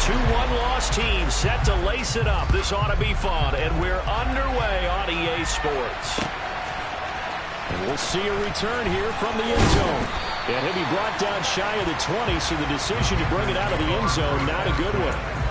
Two one-loss teams set to lace it up. This ought to be fun, and we're underway on EA Sports. And we'll see a return here from the end zone. And he'll be brought down shy of the 20, so the decision to bring it out of the end zone, not a good one.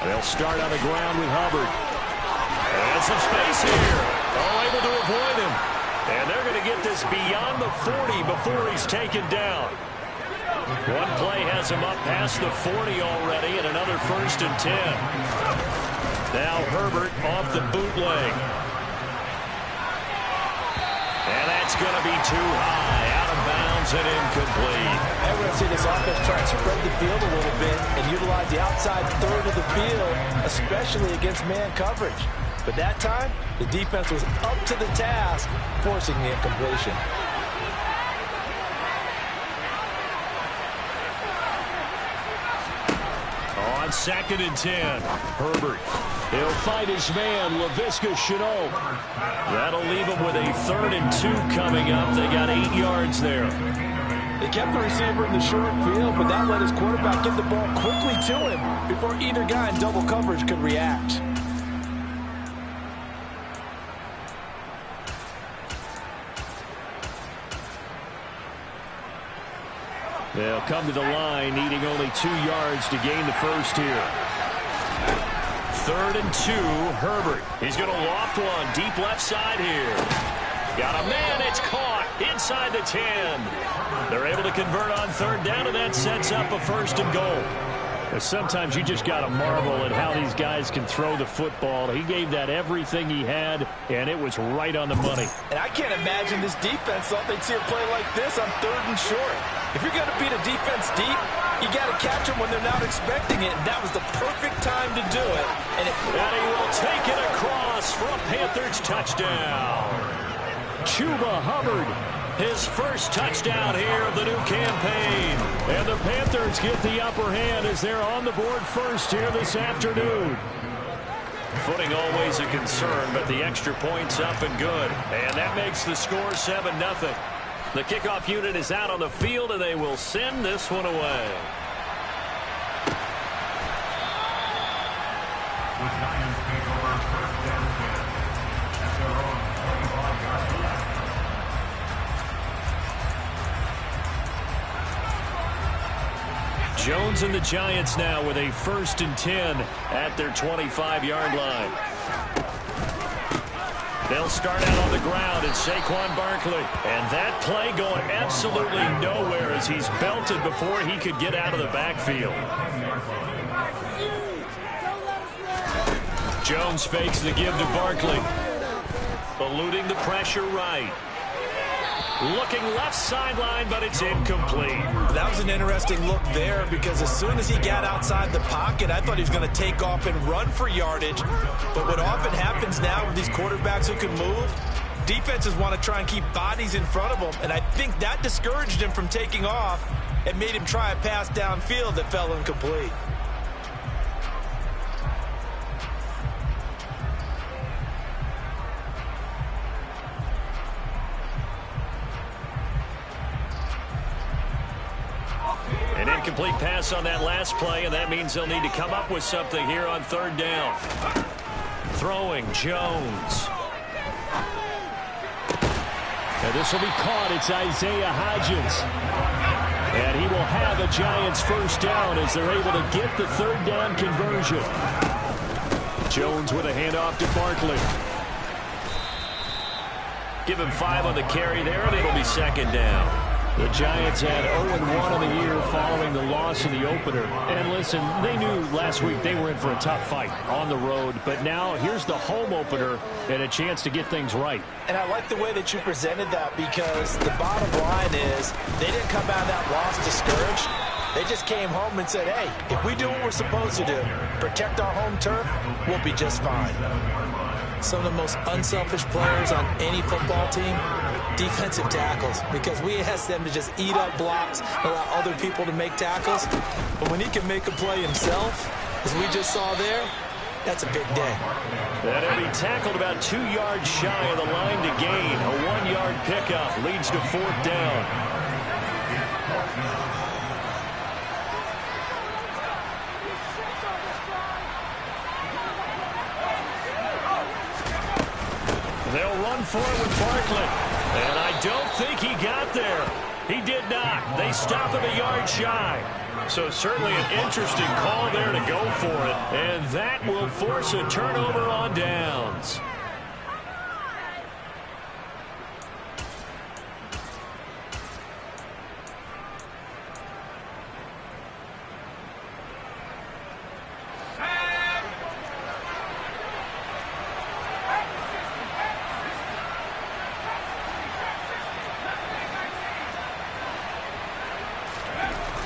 They'll start on the ground with Hubbard. And some space here. All able to avoid him. And they're going to get this beyond the 40 before he's taken down. One play has him up past the 40 already, and another 1st and 10. Now Herbert off the bootleg. And that's going to be too high. Out of bounds and incomplete. And we're going to see this offense try to spread the field a little bit and utilize the outside third of the field, especially against man coverage. But that time, the defense was up to the task, forcing the incompletion. On 2nd and 10, Herbert. He'll find his man, Laviska Shenault. That'll leave him with a 3rd and 2 coming up. They got 8 yards there. They kept the receiver in the short field, but that let his quarterback get the ball quickly to him before either guy in double coverage could react. They'll come to the line, needing only 2 yards to gain the first here. 3rd and 2, Herbert. He's going to loft one deep left side here. Got a man, it's caught inside the 10. They're able to convert on 3rd down, and that sets up a 1st and goal. Sometimes you just got to marvel at how these guys can throw the football. He gave that everything he had, and it was right on the money. And I can't imagine this defense thought they'd see a play like this on 3rd and short. If you're going to beat a defense deep, you got to catch them when they're not expecting it. And that was the perfect time to do it. And he will take it across for a Panthers touchdown. Chuba Hubbard, his first touchdown here of the new campaign. And the Panthers get the upper hand as they're on the board first here this afternoon. Footing always a concern, but the extra point's up and good. And that makes the score 7-0. The kickoff unit is out on the field, and they will send this one away. Jones and the Giants now with a 1st and 10 at their 25-yard line. They'll start out on the ground at Saquon Barkley. And that play going absolutely nowhere as he's belted before he could get out of the backfield. Jones fakes the give to Barkley. Eluding the pressure right. Looking left sideline, but it's incomplete. That was an interesting look there because as soon as he got outside the pocket, I thought he was going to take off and run for yardage. But what often happens now with these quarterbacks who can move, defenses want to try and keep bodies in front of them. And I think that discouraged him from taking off and made him try a pass downfield that fell incomplete. An incomplete pass on that last play, and that means they'll need to come up with something here on 3rd down. Throwing Jones. And this will be caught. It's Isaiah Hodgins. And he will have a Giants 1st down as they're able to get the 3rd down conversion. Jones with a handoff to Barkley. Give him 5 on the carry there, and it'll be 2nd down. The Giants had 0-1 on the year following the loss in the opener. And listen, they knew last week they were in for a tough fight on the road. But now here's the home opener and a chance to get things right. And I like the way that you presented that because the bottom line is they didn't come out of that loss discouraged. They just came home and said, hey, if we do what we're supposed to do, protect our home turf, we'll be just fine. Some of the most unselfish players on any football team, defensive tackles, because we ask them to just eat up blocks, allow other people to make tackles. But when he can make a play himself, as we just saw there, that's a big day. And he'll be tackled about 2 yards shy of the line to gain. A 1-yard pickup leads to 4th down. They'll run for it with Barkley. And I don't think he got there. He did not. They stop him a yard shy. So certainly an interesting call there to go for it. And that will force a turnover on downs.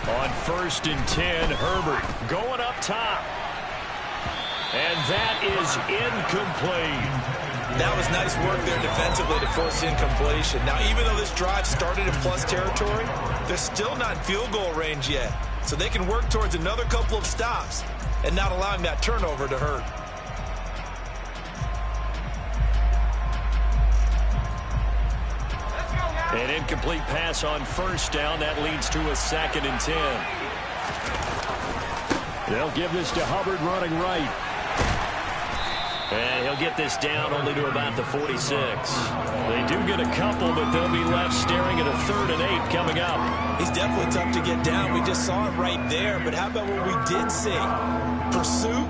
On 1st and 10, Herbert going up top. And that is incomplete. That was nice work there defensively to force incompletion. Now, even though this drive started in plus territory, they're still not in field goal range yet. So they can work towards another couple of stops and not allowing that turnover to hurt. An incomplete pass on 1st down. That leads to a 2nd and 10. They'll give this to Hubbard running right. And he'll get this down only to about the 46. They do get a couple, but they'll be left staring at a 3rd and 8 coming up. He's definitely tough to get down. We just saw it right there. But how about what we did see? Pursuit,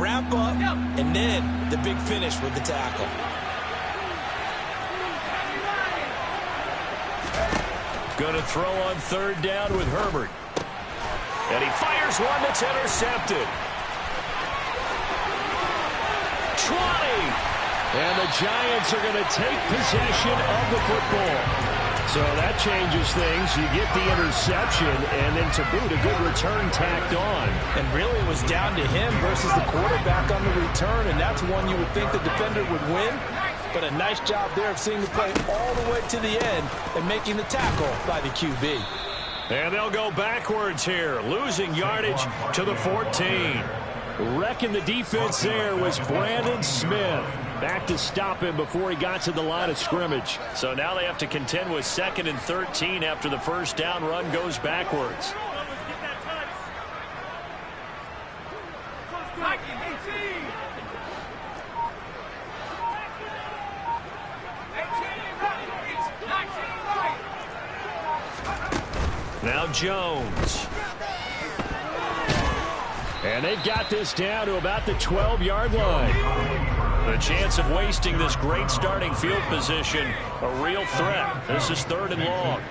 wrap up, and then the big finish with the tackle. Going to throw on 3rd down with Herbert. And he fires one that's intercepted. 20. And the Giants are going to take possession of the football. So that changes things. You get the interception, and then to boot, a good return tacked on. And really it was down to him versus the quarterback on the return, and that's one you would think the defender would win. But a nice job there of seeing the play all the way to the end and making the tackle by the QB. And they'll go backwards here, losing yardage to the 14. Wrecking the defense there was Brandon Smith. Back to stop him before he got to the line of scrimmage. So now they have to contend with 2nd and 13 after the 1st down run goes backwards. Now Jones. And they've got this down to about the 12-yard line. The chance of wasting this great starting field position, a real threat. This is 3rd and long.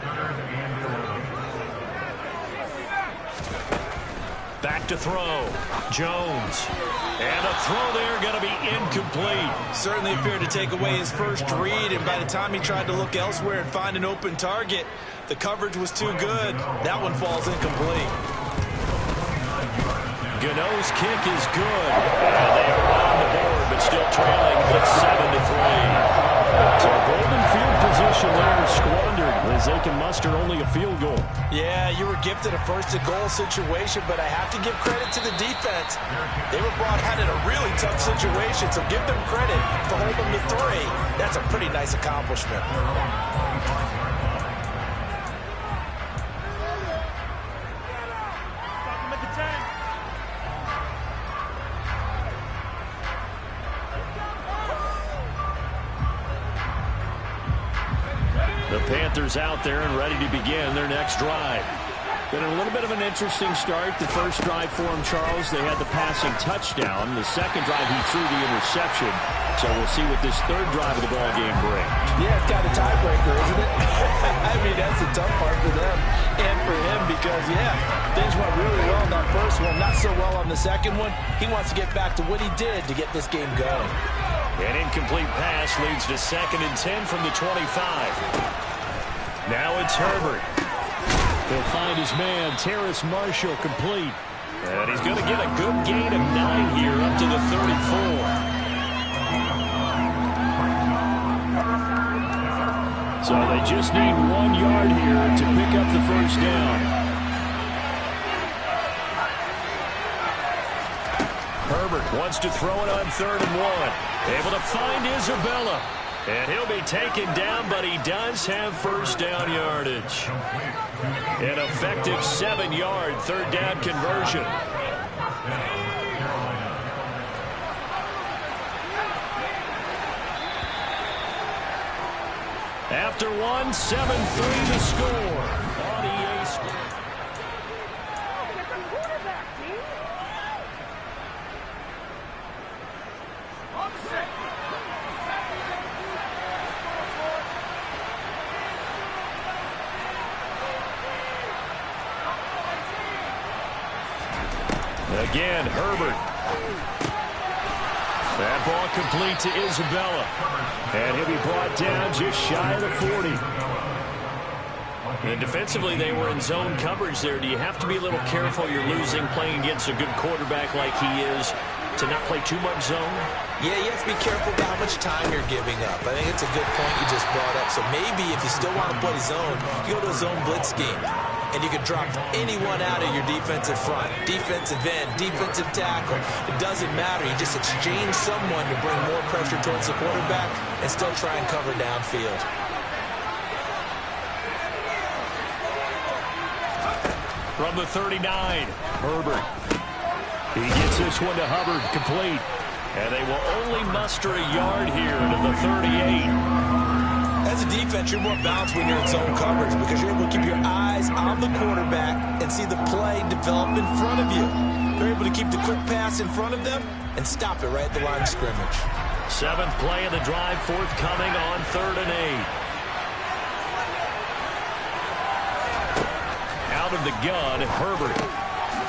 Back to throw. Jones. And a throw there going to be incomplete. Certainly appeared to take away his first read, and by the time he tried to look elsewhere and find an open target, the coverage was too good. That one falls incomplete. Gano's kick is good. And they are on the board, but still trailing at 7-3. So golden field position there squandered as they can muster only a field goal. Yeah, you were gifted a first-and-goal situation, but I have to give credit to the defense. They were brought out in a really tough situation, so give them credit for holding them to 3. That's a pretty nice accomplishment. The Panthers out there and ready to begin their next drive. Been a little bit of an interesting start. The first drive for him, Charles, they had the passing touchdown. The second drive, he threw the interception. So we'll see what this 3rd drive of the ball game brings. Yeah, it's got a tiebreaker, isn't it? I mean, that's the tough part for them and for him because, yeah, things went really well in that first one, not so well on the second one. He wants to get back to what he did to get this game going. An incomplete pass leads to 2nd and 10 from the 25. Now it's Herbert. He'll find his man, Terrace Marshall, complete. And he's going to get a good gain of 9 here up to the 34. So they just need 1 yard here to pick up the first down. Herbert wants to throw it on 3rd and 1. Able to find Isabella. And he'll be taken down, but he does have first down yardage. An effective 7-yard 3rd down conversion. After 1, 7-3 the score on EA Sports. Again, Herbert. That ball complete to Isabella. And he'll be brought down just shy of the 40. And defensively, they were in zone coverage there. Do you have to be a little careful? You're losing playing against a good quarterback like he is to not play too much zone? Yeah, you have to be careful about how much time you're giving up. I think it's a good point you just brought up. So maybe if you still want to play zone, you go to a zone blitz scheme. And you can drop anyone out of your defensive front, defensive end, defensive tackle. It doesn't matter. You just exchange someone to bring more pressure towards the quarterback and still try and cover downfield. From the 39, Herbert. He gets this one to Hubbard, complete. And they will only muster a yard here to the 38. As a defense, you're more balanced when you're in zone coverage because you're able to keep your eyes on the quarterback and see the play develop in front of you. You're able to keep the quick pass in front of them and stop it right at the line of scrimmage. 7th play of the drive forthcoming on 3rd and 8. Out of the gun, Herbert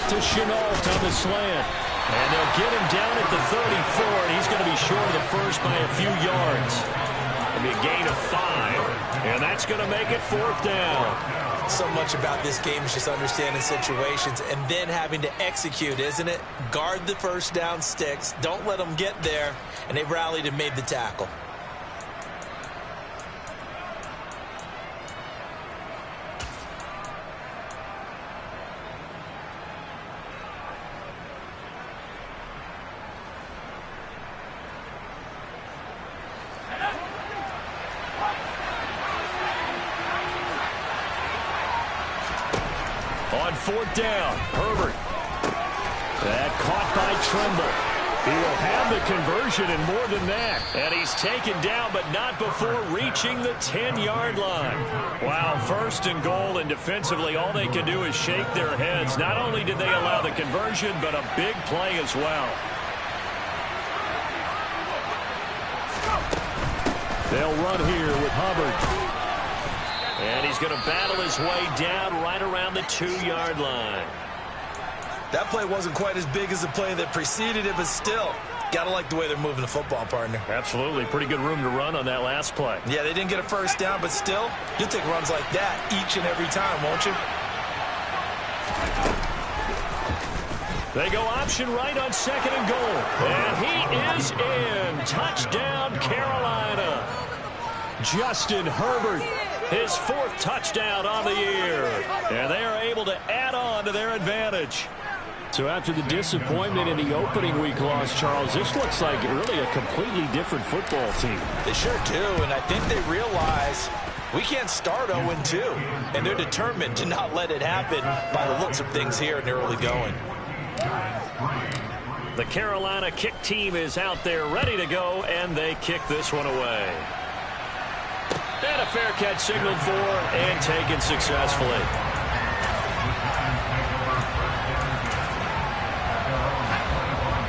to Chenault on the slant. And they'll get him down at the 34, and he's going to be short of the first by a few yards. It'll be a gain of 5, and that's going to make it 4th down. So much about this game is just understanding situations and then having to execute, isn't it? Guard the first down sticks. Don't let them get there, and they rallied and made the tackle. On 4th down, Herbert. That caught by Tremble. He will have the conversion and more than that. And he's taken down, but not before reaching the 10-yard line. Wow, 1st and goal, and defensively, all they can do is shake their heads. Not only did they allow the conversion, but a big play as well. They'll run here with Hubbard. And he's going to battle his way down right around the 2-yard line. That play wasn't quite as big as the play that preceded it, but still, got to like the way they're moving the football, partner. Absolutely. Pretty good room to run on that last play. Yeah, they didn't get a first down, but still, you'll take runs like that each and every time, won't you? They go option right on 2nd and goal. And he is in. Touchdown, Carolina. Justin Herbert, his 4th touchdown on the year. And they are able to add on to their advantage. So after the disappointment in the opening week loss, Charles, this looks like really a completely different football team. They sure do, and I think they realize we can't start 0-2. And they're determined to not let it happen by the looks of things here in the early going. The Carolina kick team is out there ready to go, and they kick this one away. And a fair catch signaled for and taken successfully.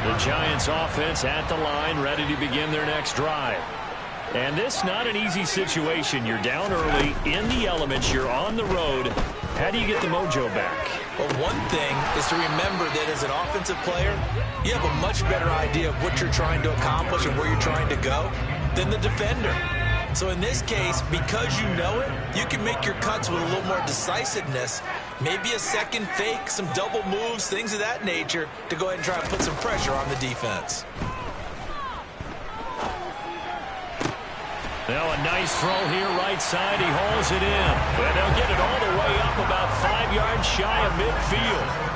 The Giants offense at the line, ready to begin their next drive. And this not an easy situation. You're down early, in the elements, you're on the road. How do you get the mojo back? Well, one thing is to remember that as an offensive player, you have a much better idea of what you're trying to accomplish and where you're trying to go than the defender. So in this case, because you know it, you can make your cuts with a little more decisiveness. Maybe a second fake, some double moves, things of that nature to go ahead and try and put some pressure on the defense. Now a nice throw here right side. He hauls it in. And they'll get it all the way up about 5 yards shy of midfield.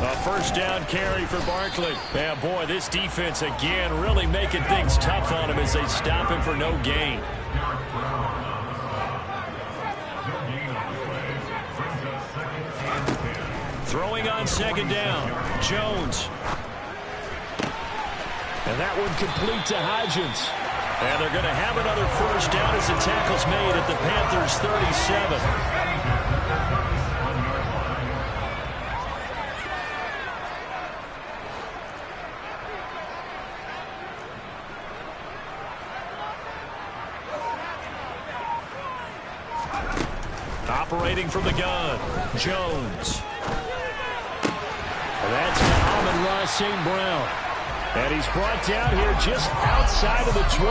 A first down carry for Barkley. Yeah, boy, this defense again really making things tough on him as they stop him for no gain. Throwing on second down, Jones. And that one complete to Hodgins. And they're going to have another first down as the tackle's made at the Panthers' 37. Operating from the gun, Jones. And that's Amon-Ra St. Brown. And he's brought down here just outside of the 20.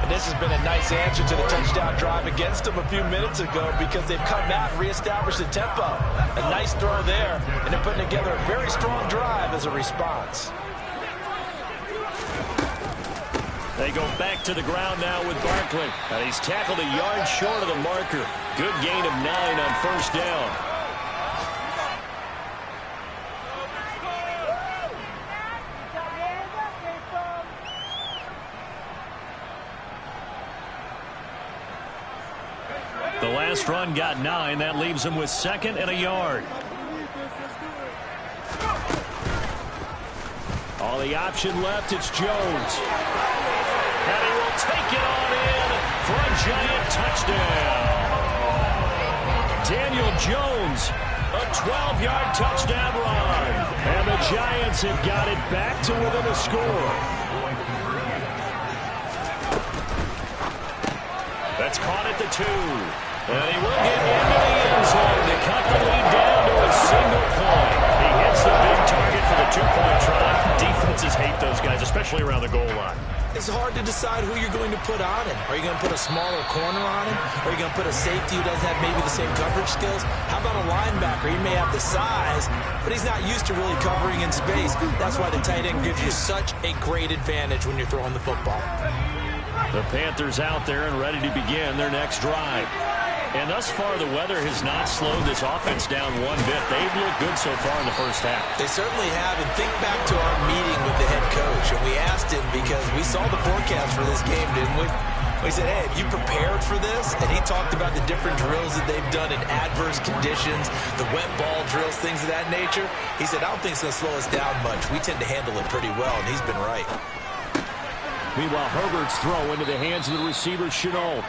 And this has been a nice answer to the touchdown drive against them a few minutes ago because they've come out and reestablished the tempo. A nice throw there, and they're putting together a very strong drive as a response. They go back to the ground now with Barkley. And he's tackled a yard short of the marker. Good gain of 9 on first down. The last run got 9. That leaves him with 2nd and a yard. All the option left, it's Jones. And he will take it on in for a giant touchdown. Daniel Jones, a 12-yard touchdown run. And the Giants have got it back to within a score. That's caught at the 2. And he will get into the end zone to cut the lead down to a single point. He hits the big target for the 2-point try. Defenses hate those guys, especially around the goal line. It's hard to decide who you're going to put on him. Are you going to put a smaller corner on him? Or are you going to put a safety who doesn't have maybe the same coverage skills? How about a linebacker? He may have the size, but he's not used to really covering in space. That's why the tight end gives you such a great advantage when you're throwing the football. The Panthers out there and ready to begin their next drive. And thus far, the weather has not slowed this offense down one bit. They've looked good so far in the first half. They certainly have. And think back to our meeting with the head coach. And we asked him because we saw the forecast for this game, didn't we? We said, hey, have you prepared for this? And he talked about the different drills that they've done in adverse conditions, the wet ball drills, things of that nature. He said, I don't think it's going to slow us down much. We tend to handle it pretty well, and he's been right. Meanwhile, Herbert's throw into the hands of the receiver, Shenault.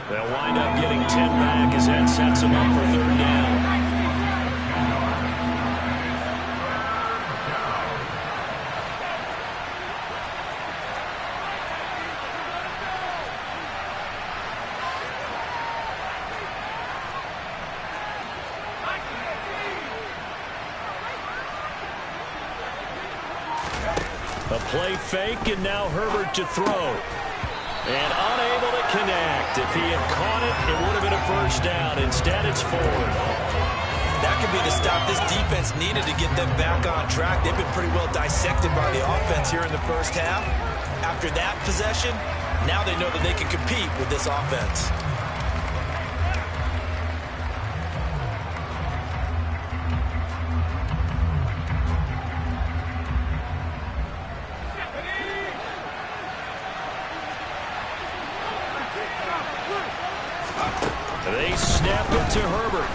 They'll wind up getting 10 back as that sets them up for 3rd down. A play fake, and now Herbert to throw. And unable to connect. If he had caught it, it would have been a first down. Instead, it's 4th. That could be the stop this defense needed to get them back on track. They've been pretty well dissected by the offense here in the first half. After that possession, now they know that they can compete with this offense. They snap it to Herbert.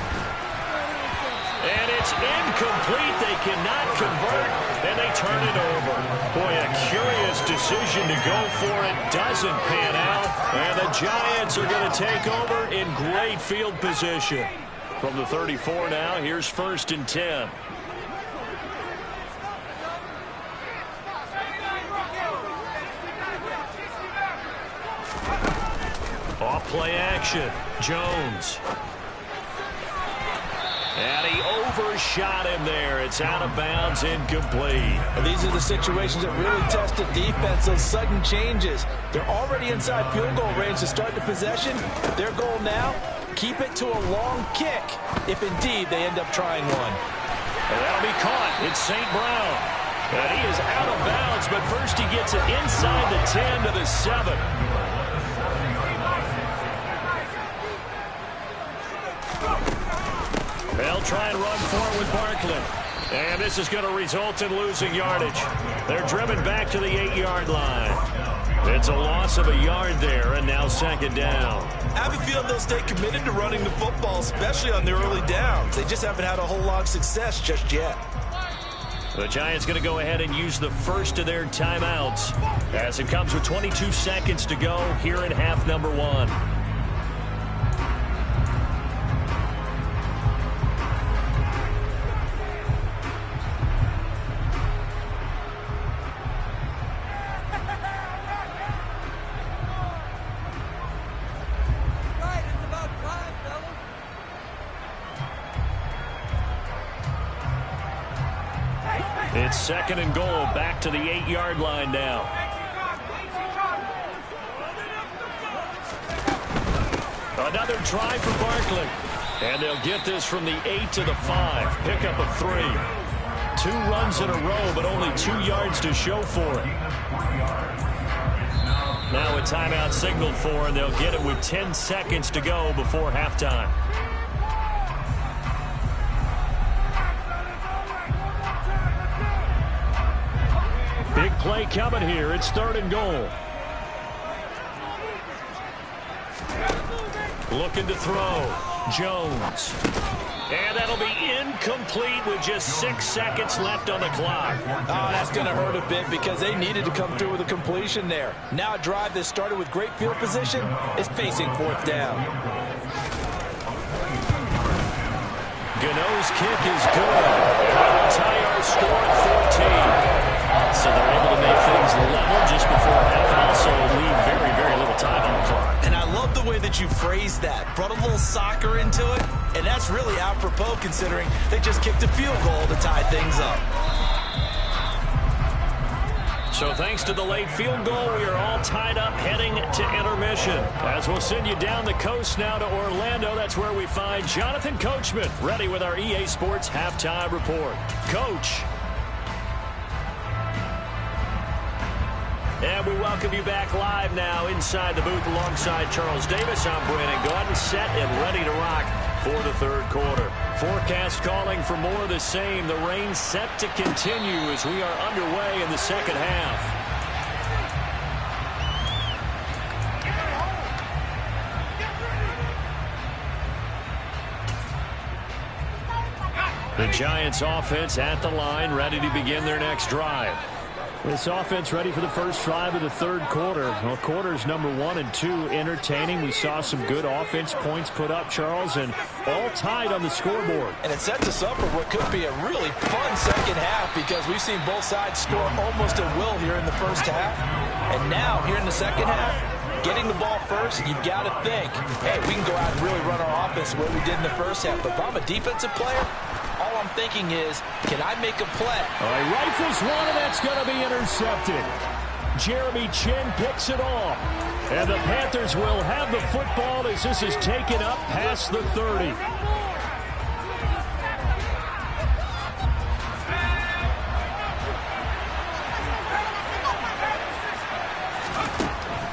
And it's incomplete. They cannot convert, and they turn it over. Boy, a curious decision to go for it. Doesn't pan out. And the Giants are going to take over in great field position. From the 34 now, here's 1st and 10. Off play action. Jones. And he overshot him there. It's out of bounds, incomplete. Well, these are the situations that really test the defense, those sudden changes. They're already inside field goal range to start the possession. Their goal now, keep it to a long kick, if indeed they end up trying one. And that'll be caught. It's St. Brown. And he is out of bounds, but first he gets it inside the 10 to the 7. They'll try and run for it with Barkley. And this is going to result in losing yardage. They're driven back to the 8-yard line. It's a loss of a yard there, and now second down. I have a feeling they'll stay committed to running the football, especially on their early downs. They just haven't had a whole lot of success just yet. The Giants going to go ahead and use the first of their timeouts as it comes with 22 seconds to go here in half number 1. It's second and goal, back to the 8-yard line now. Another try for Barkley. And they'll get this from the 8 to the 5. Pickup of 3. 2 runs in a row, but only 2 yards to show for it. Now a timeout signaled for, and they'll get it with 10 seconds to go before halftime. Big play coming here. It's third and goal. Looking to throw. Jones. And that'll be incomplete with just 6 seconds left on the clock. Oh, that's going to hurt a bit because they needed to come through with a completion there. Now a drive that started with great field position is facing 4th down. Gano's kick is good. And that'll tie our score at 14. So they're able to make things level just before half and also leave very, very little time on the clock. And I love the way that you phrased that. Brought a little soccer into it, and that's really apropos considering they just kicked a field goal to tie things up. So thanks to the late field goal, we are all tied up heading to intermission. As we'll send you down the coast now to Orlando, that's where we find Jonathan Coachman ready with our EA Sports Halftime Report. Coach. And we welcome you back live now inside the booth alongside Charles Davis. I'm Brandon Gaudin, set and ready to rock for the third quarter. Forecast calling for more of the same. The rain set to continue as we are underway in the second half. The Giants offense at the line, ready to begin their next drive. This offense ready for the first drive of the third quarter. Well, quarters number 1 and 2 entertaining. We saw some good offense points put up, Charles, and all tied on the scoreboard. And it sets us up for what could be a really fun second half because we've seen both sides score almost at will here in the first half. And now, here in the second half, getting the ball first, you've got to think, hey, we can go out and really run our offense the way we did in the first half. But if I'm a defensive player, all I'm thinking is, can I make a play? All right, rifles one, and that's going to be intercepted. Jeremy Chinn picks it off. And the Panthers will have the football as this is taken up past the 30.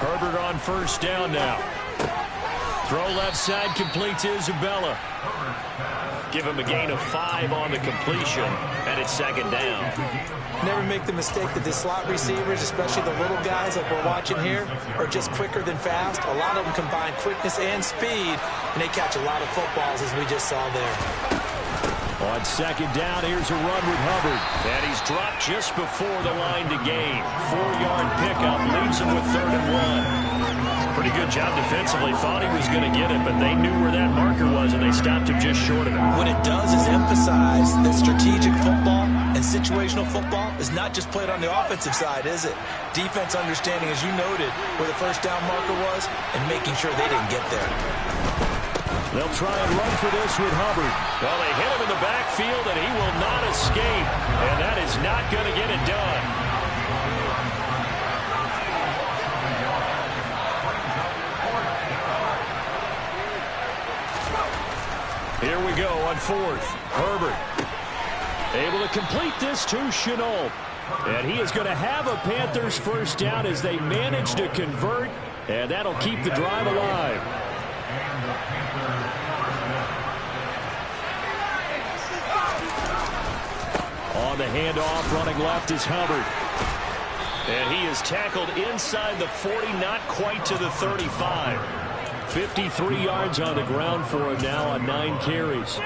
Herbert on first down now. Throw left side, complete to Isabella. Give him a gain of 5 on the completion, and it's second down. Never make the mistake that the slot receivers, especially the little guys like we're watching here, are just quicker than fast. A lot of them combine quickness and speed, and they catch a lot of footballs, as we just saw there. On second down, here's a run with Hubbard. And he's dropped just before the line to gain. 4-yard pickup leaves him with 3rd and 1. Pretty good job defensively. Thought he was going to get it, but they knew where that marker was, and they stopped him just short of it. What it does is emphasize that strategic football and situational football is not just played on the offensive side, is it? Defense understanding, as you noted, where the first down marker was and making sure they didn't get there. They'll try and run for this with Hubbard. Well, they hit him in the backfield, and he will not escape. And that is not going to get it done. Here we go on fourth. Herbert able to complete this to Shenault. And he is going to have a Panthers first down as they manage to convert. And that'll keep the drive alive. On the handoff, running left is Hubbard. And he is tackled inside the 40, not quite to the 35. 53 yards on the ground for him now on 9 carries.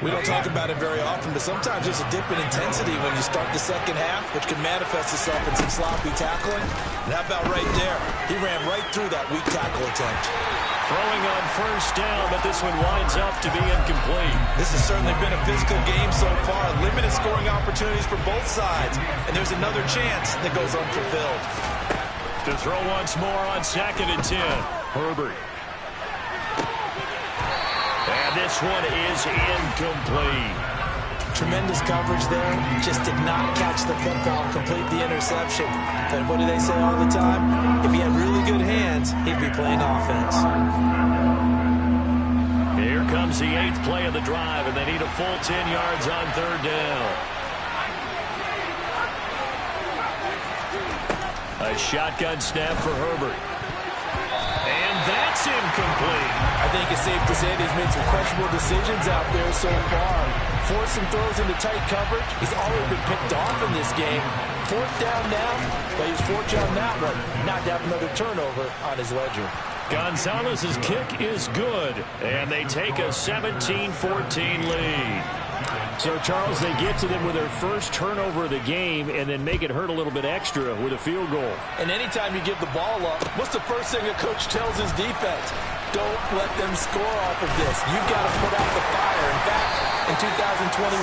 We don't talk about it very often, but sometimes there's a dip in intensity when you start the second half, which can manifest itself in some sloppy tackling. And how about right there? He ran right through that weak tackle attempt. Throwing on first down, but this one winds up to be incomplete. This has certainly been a physical game so far. Limited scoring opportunities for both sides. And there's another chance that goes unfulfilled. To throw once more on 2nd and 10. Herbert. And this one is incomplete. Tremendous coverage there. Just did not catch the football and complete the interception. But what do they say all the time? If he had really good hands, he'd be playing offense. Here comes the 8th play of the drive, and they need a full 10 yards on 3rd down. A shotgun snap for Herbert. And that's incomplete. I think it's safe to say that he's made some questionable decisions out there so far. Forced some throws into tight coverage. He's already been picked off in this game. 4th down now, but he's fortunate on that one. Not to have another turnover on his ledger. Gonzalez's kick is good, and they take a 17-14 lead. So, Charles, they get to them with their first turnover of the game and then make it hurt a little bit extra with a field goal. And anytime you give the ball up, what's the first thing a coach tells his defense? Don't let them score off of this. You've got to put out the fire. In fact, in 2021,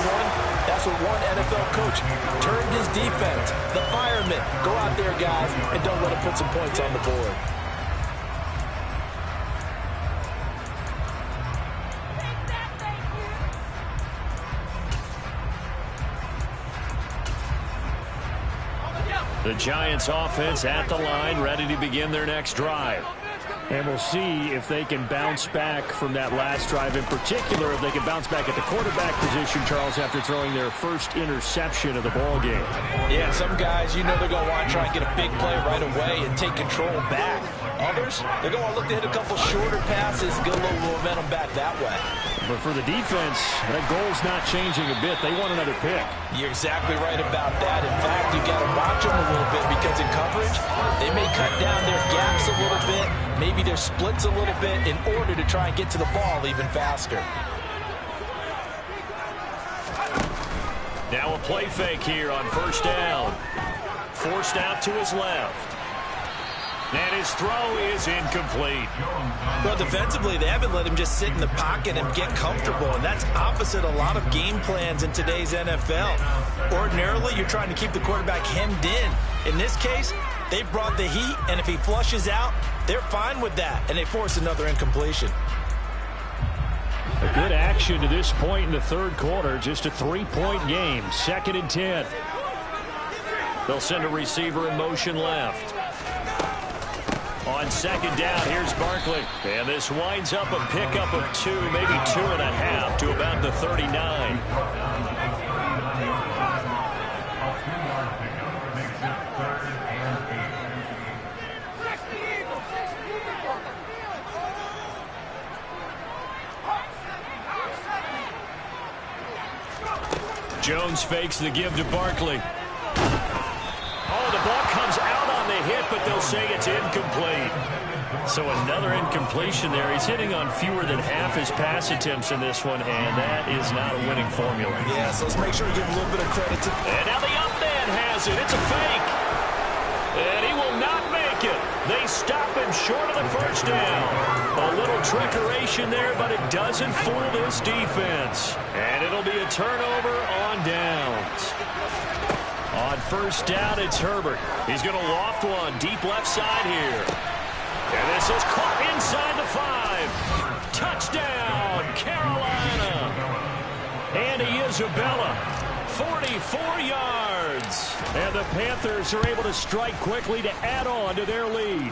that's what one NFL coach termed his defense. The firemen. Go out there, guys, and don't let them put some points on the board. The Giants offense at the line, ready to begin their next drive. And we'll see if they can bounce back from that last drive. In particular, if they can bounce back at the quarterback position, Charles, after throwing their first interception of the ball game. Yeah, some guys, you know they're going to want to try and get a big play right away and take control back. Others, they're going to look to hit a couple shorter passes, get a little momentum back that way. But for the defense, that goal's not changing a bit. They want another pick. You're exactly right about that. In fact, you got to watch them a little bit because in coverage, they may cut down their gaps a little bit, maybe their splits a little bit in order to try and get to the ball even faster. Now a play fake here on first down. Forced out to his left. And his throw is incomplete. Well, defensively, they haven't let him just sit in the pocket and get comfortable, and that's opposite a lot of game plans in today's NFL. Ordinarily, you're trying to keep the quarterback hemmed in. In this case, they brought the heat, and if he flushes out, they're fine with that, and they force another incompletion. A good action to this point in the third quarter. Just a 3-point game. 2nd and 10. They'll send a receiver in motion left. On 2nd down, here's Barkley. And this winds up a pickup of 2, maybe 2.5 to about the 39. Jones fakes the give to Barkley. Oh, the ball comes out on the hit, but they'll say it's incomplete. So another incompletion there. He's hitting on fewer than half his pass attempts in this one, and that is not a winning formula. Yeah, so let's make sure we give a little bit of credit to... And now the up man has it. It's a fake. And he will not make it. They stop him short of the first down. A little trickeration there, but it doesn't fool this defense. And it'll be a turnover on downs. On first down, it's Herbert. He's going to loft one deep left side here. And this is caught inside the 5. Touchdown! Isabella, 44 yards. And the Panthers are able to strike quickly to add on to their lead.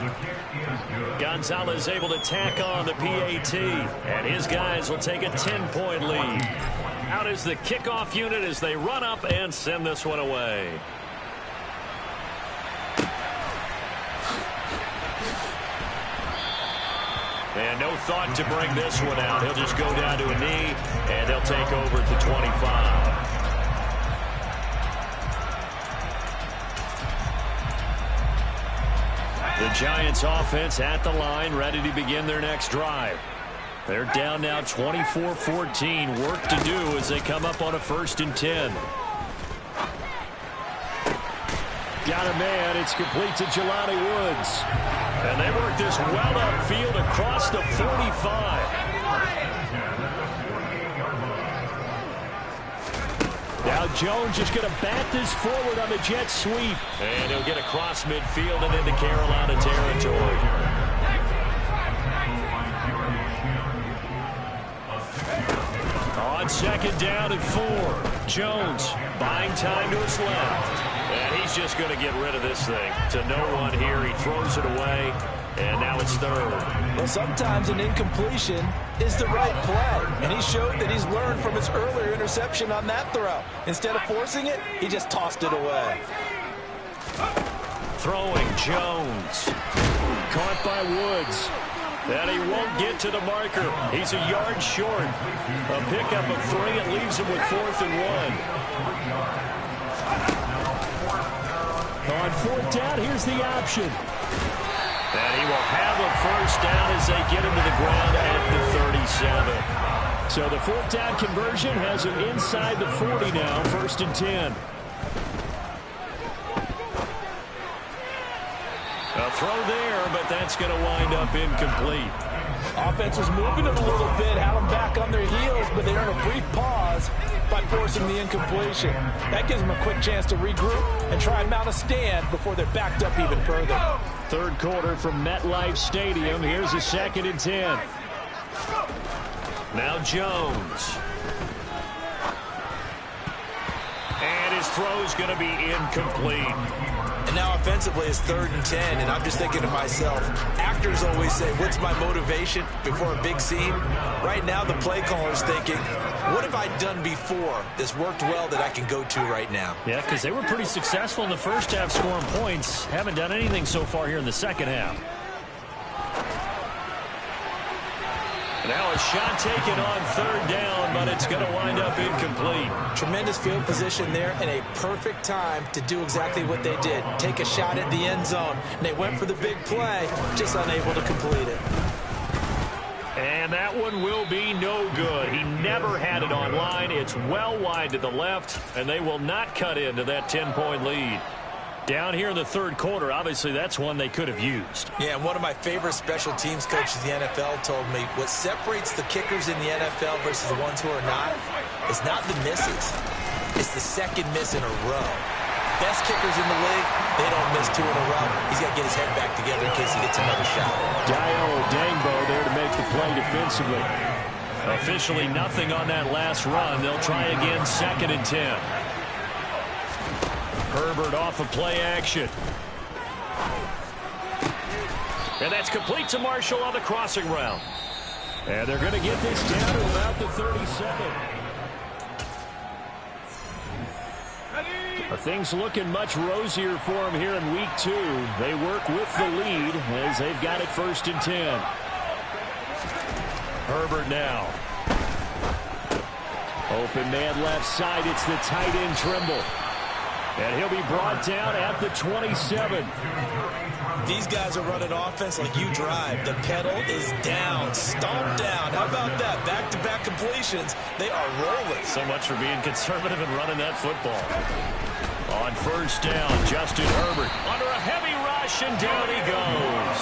Gonzalez able to tack on the PAT, and his guys will take a 10-point lead. Out is the kickoff unit as they run up and send this one away. And no thought to bring this one out. He'll just go down to a knee, and they'll take over at the 25. The Giants offense at the line, ready to begin their next drive. They're down now 24-14. Work to do as they come up on a 1st and 10. Got a man. It's complete to Jelani Woods. And they work this well upfield across the 45. Now Jones just going to bat this forward on the jet sweep. And he'll get across midfield and into Carolina territory. On 2nd down and 4. Jones buying time to his left. And he's just going to get rid of this thing. To no one here. He throws it away. And now it's 3rd. Well, sometimes an incompletion is the right play. And he showed that he's learned from his earlier interception on that throw. Instead of forcing it, he just tossed it away. Throwing Jones. Caught by Woods. And he won't get to the marker. He's a yard short. A pickup of 3. It leaves him with 4th and 1. On 4th down, here's the option. And he will have a 1st down as they get him to the ground at the 37. So the 4th down conversion has him inside the 40 now, 1st and 10. A throw there, but that's going to wind up incomplete. Offense was moving it a little bit, had them back on their heels, but they earned a brief pause by forcing the incompletion. That gives them a quick chance to regroup and try and mount a stand before they're backed up even further. 3rd quarter from MetLife Stadium. Here's a 2nd and 10. Now Jones. And his throw's going to be incomplete. And now offensively it's 3rd and 10, and I'm just thinking to myself, actors always say, what's my motivation before a big scene? Right now the play caller's thinking, what have I done before that's worked well that I can go to right now? Yeah, because they were pretty successful in the first half scoring points. Haven't done anything so far here in the second half. Now a shot taken on 3rd down, but it's going to wind up incomplete. Tremendous field position there and a perfect time to do exactly what they did. Take a shot at the end zone. And they went for the big play, just unable to complete it. And that one will be no good. He never had it on line. It's well wide to the left, and they will not cut into that 10-point lead. Down here in the 3rd quarter, obviously that's one they could have used. Yeah, and one of my favorite special teams coaches in the NFL told me what separates the kickers in the NFL versus the ones who are not is not the misses. It's the 2nd miss in a row. Best kickers in the league, they don't miss 2 in a row. He's got to get his head back together in case he gets another shot. Dayo Odeyingbo there to make the play defensively. Officially nothing on that last run. They'll try again 2nd and 10. Herbert off of play action. And that's complete to Marshall on the crossing route. And they're going to get this down to about the 37. Things looking much rosier for them here in week 2. They work with the lead as they've got it 1st and 10. Herbert now. Open man left side. It's the tight end Trimble. And he'll be brought down at the 27. These guys are running offense like you drive. The pedal is down, stomped down. How about that? Back-to-back completions. They are rolling. So much for being conservative and running that football. On 1st down, Justin Herbert under a heavy rush, and down he goes.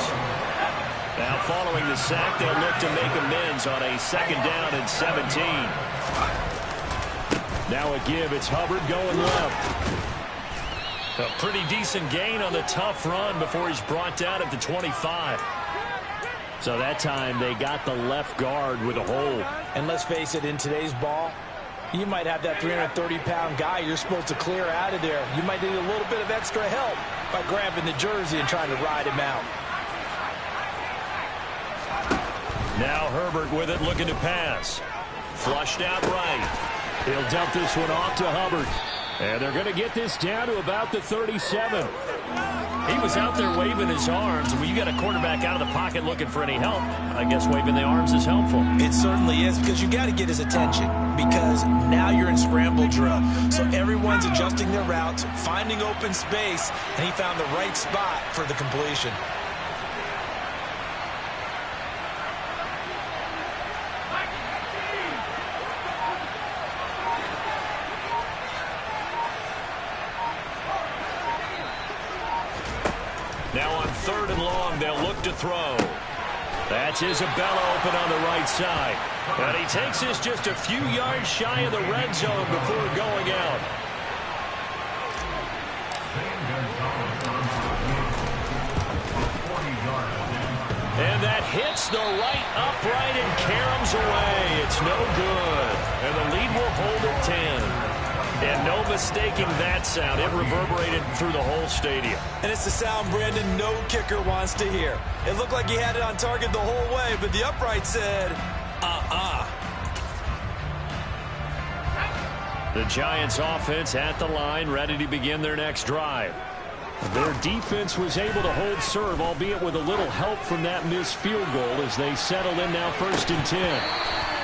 Now following the sack, they'll look to make amends on a 2nd down and 17. Now a give. It's Hubbard going left. A pretty decent gain on the tough run before he's brought down at the 25. So that time they got the left guard with a hold. And let's face it, in today's ball, You might have that 330-pound guy you're supposed to clear out of there. You might need a little bit of extra help by grabbing the jersey and trying to ride him out. Now Herbert with it, looking to pass. Flushed out right. He'll dump this one off to Hubbard. And they're going to get this down to about the 37. He was out there waving his arms. When you got a quarterback out of the pocket looking for any help, I guess waving the arms is helpful. It certainly is, because you got to get his attention, because now you're in scramble drill. So everyone's adjusting their routes, finding open space, and he found the right spot for the completion. Now on 3rd and long, they'll look to throw. That's Isabella open on the right side. And he takes this just a few yards shy of the red zone before going out. And that hits the right upright and caroms away. It's no good. And the lead will hold at 10. And no mistaking that sound. It reverberated through the whole stadium. And it's the sound, Brandon, no kicker wants to hear. It looked like he had it on target the whole way, but the upright said, The Giants offense at the line, ready to begin their next drive. Their defense was able to hold serve, albeit with a little help from that missed field goal as they settle in now 1st and 10.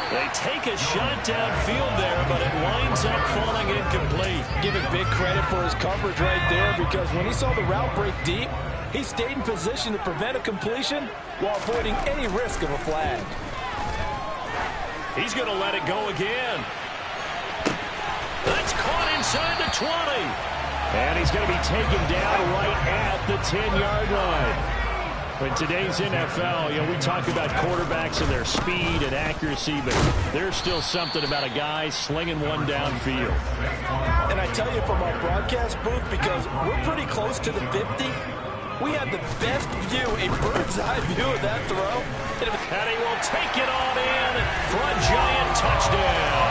They take a shot downfield there, but it winds up falling incomplete. Give it big credit for his coverage right there, because when he saw the route break deep, he stayed in position to prevent a completion while avoiding any risk of a flag. He's going to let it go again. That's caught inside the 20. And he's going to be taken down right at the 10-yard line. In today's NFL, we talk about quarterbacks and their speed and accuracy, but there's still something about a guy slinging one downfield. And I tell you, from our broadcast booth, because we're pretty close to the 50, we have the best view, a bird's-eye view of that throw. And he will take it on in for a Giant touchdown.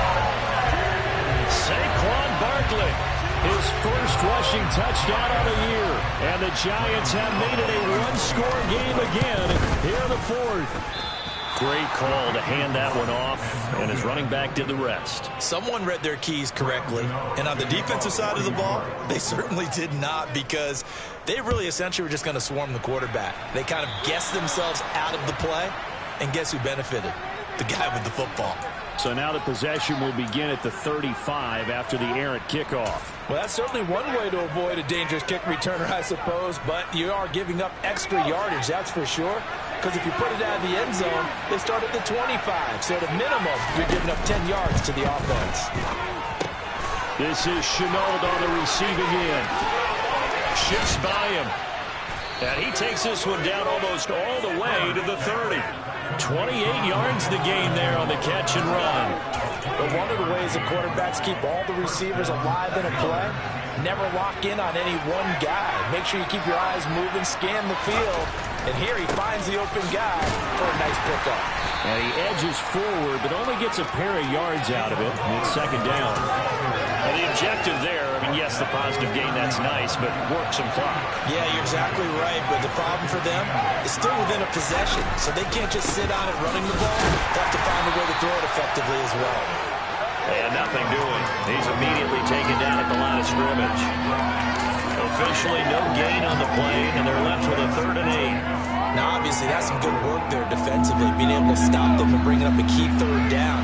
Saquon Barkley. His first rushing touchdown of the year. And the Giants have made it a one-score game again here in the 4th. Great call to hand that one off, and his running back did the rest. Someone read their keys correctly, and on the defensive side of the ball, they certainly did not, because they really essentially were just going to swarm the quarterback. They kind of guessed themselves out of the play, and guess who benefited? The guy with the football. So now the possession will begin at the 35 after the errant kickoff. Well, that's certainly one way to avoid a dangerous kick returner, I suppose, but you are giving up extra yardage, that's for sure. Because if you put it out of the end zone, they start at the 25. So at a minimum, you're giving up 10 yards to the offense. This is Shenault on the receiving end. Shifts by him. And he takes this one down almost all the way to the 30. 28 yards the gain there on the catch and run. But one of the ways the quarterbacks keep all the receivers alive in a play, never lock in on any one guy. Make sure you keep your eyes moving, scan the field. And here he finds the open guy for a nice pickup. And he edges forward, but only gets a pair of yards out of it. And it's 2nd down. And the objective there, yes, the positive gain, that's nice, but work some clock. Yeah, you're exactly right. But the problem for them is still within a possession. So they can't just sit on it running the ball. They have to find a way to throw it effectively as well. And nothing doing. He's immediately taken down at the line of scrimmage. Officially no gain on the play, and they're left with a 3rd and 8. Now, obviously, that's some good work there defensively, being able to stop them and bringing up a key 3rd down.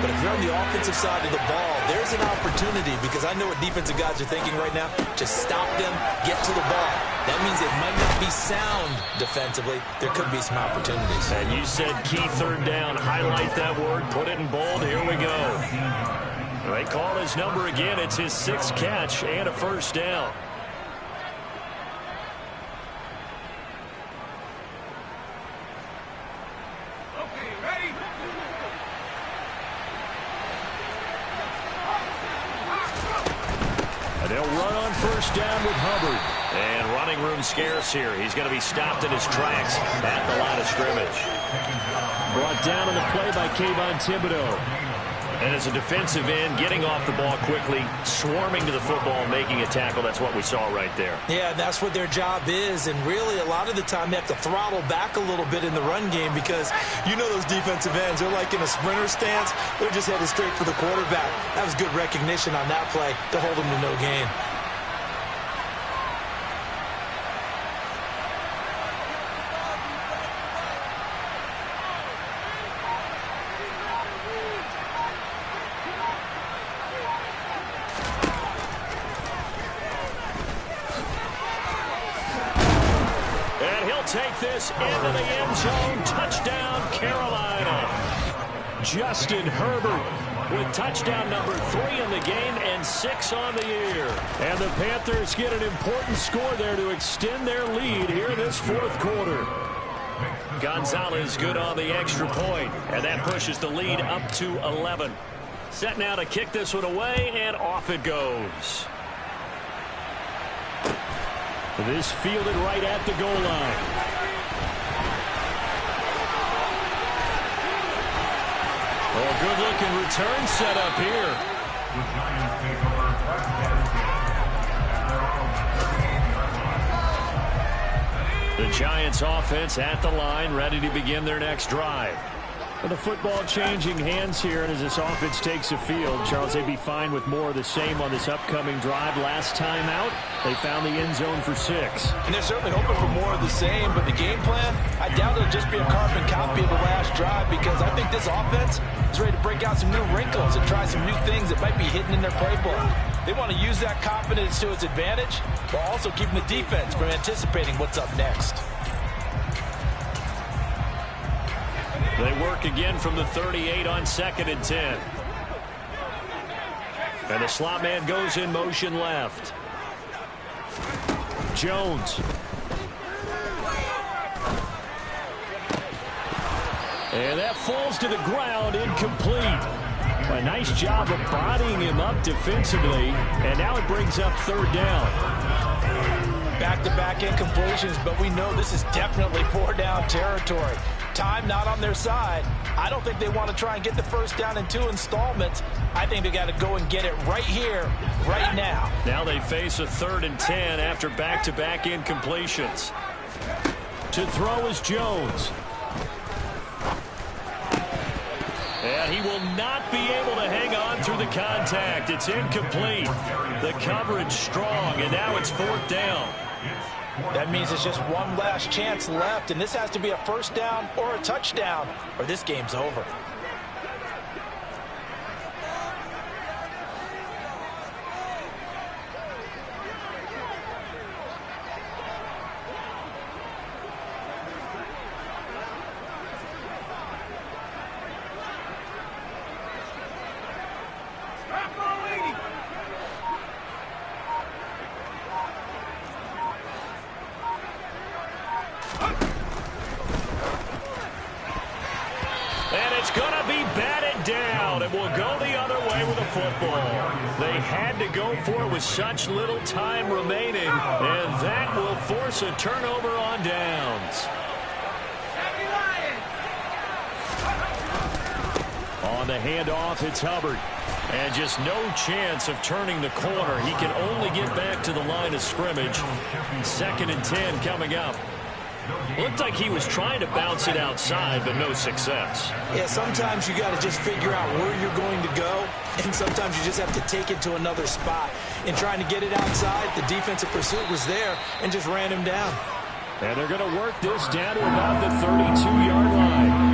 But if you're on the offensive side of the ball, there's an opportunity, because I know what defensive guys are thinking right now. Just stop them, get to the ball. That means it might not be sound defensively. There could be some opportunities. And you said key 3rd down. Highlight that word. Put it in bold. Here we go. They call his number again. It's his 6th catch and a 1st down. They'll run on 1st down with Hubbard. And running room scarce here. He's going to be stopped in his tracks at the line of scrimmage. Brought down on the play by Kayvon Thibodeaux. And as a defensive end, getting off the ball quickly, swarming to the football, making a tackle, that's what we saw right there. Yeah, that's what their job is. And really, a lot of the time, they have to throttle back a little bit in the run game because you know those defensive ends, they're like in a sprinter stance. They're just headed straight for the quarterback. That was good recognition on that play to hold them to no gain. Take this into the end zone. Touchdown, Carolina. Justin Herbert with touchdown number 3 in the game and 6 on the year. And the Panthers get an important score there to extend their lead here in this fourth quarter. Gonzalez good on the extra point, and that pushes the lead up to 11. Set now to kick this one away, and off it goes. This fielded right at the goal line. Oh, good-looking return set up here. The Giants offense at the line, ready to begin their next drive. With the football changing hands here, and as this offense takes the field, Charles, they'd be fine with more of the same on this upcoming drive. Last time out, they found the end zone for 6. And they're certainly hoping for more of the same, but the game plan, I doubt it'll just be a carbon copy of the last drive because I think this offense is ready to break out some new wrinkles and try some new things that might be hidden in their playbook. They want to use that confidence to its advantage, while also keeping the defense from anticipating what's up next. They work again from the 38 on 2nd and 10. And the slot man goes in motion left. Jones. And that falls to the ground, incomplete. A nice job of bodying him up defensively, and now it brings up 3rd down. Back-to-back incompletions, but we know this is definitely 4-down territory. Time not on their side. I don't think they want to try and get the first down in 2 installments. I think they got to go and get it right here, right now. Now they face a 3rd and 10 after back-to-back incompletions. To throw is Jones. And he will not be able to hang on through the contact. It's incomplete. The coverage strong, and now it's 4th down. That means it's just one last chance left, and this has to be a first down or a touchdown, or this game's over. With such little time remaining, and that will force a turnover on downs. On the handoff, it's Hubbard. And just no chance of turning the corner. He can only get back to the line of scrimmage. 2nd and 10 coming up. Looked like he was trying to bounce it outside, but no success. Yeah, sometimes you got to just figure out where you're going to go, and sometimes you just have to take it to another spot. In trying to get it outside, the defensive pursuit was there and just ran him down. And they're going to work this down to about the 32-yard line.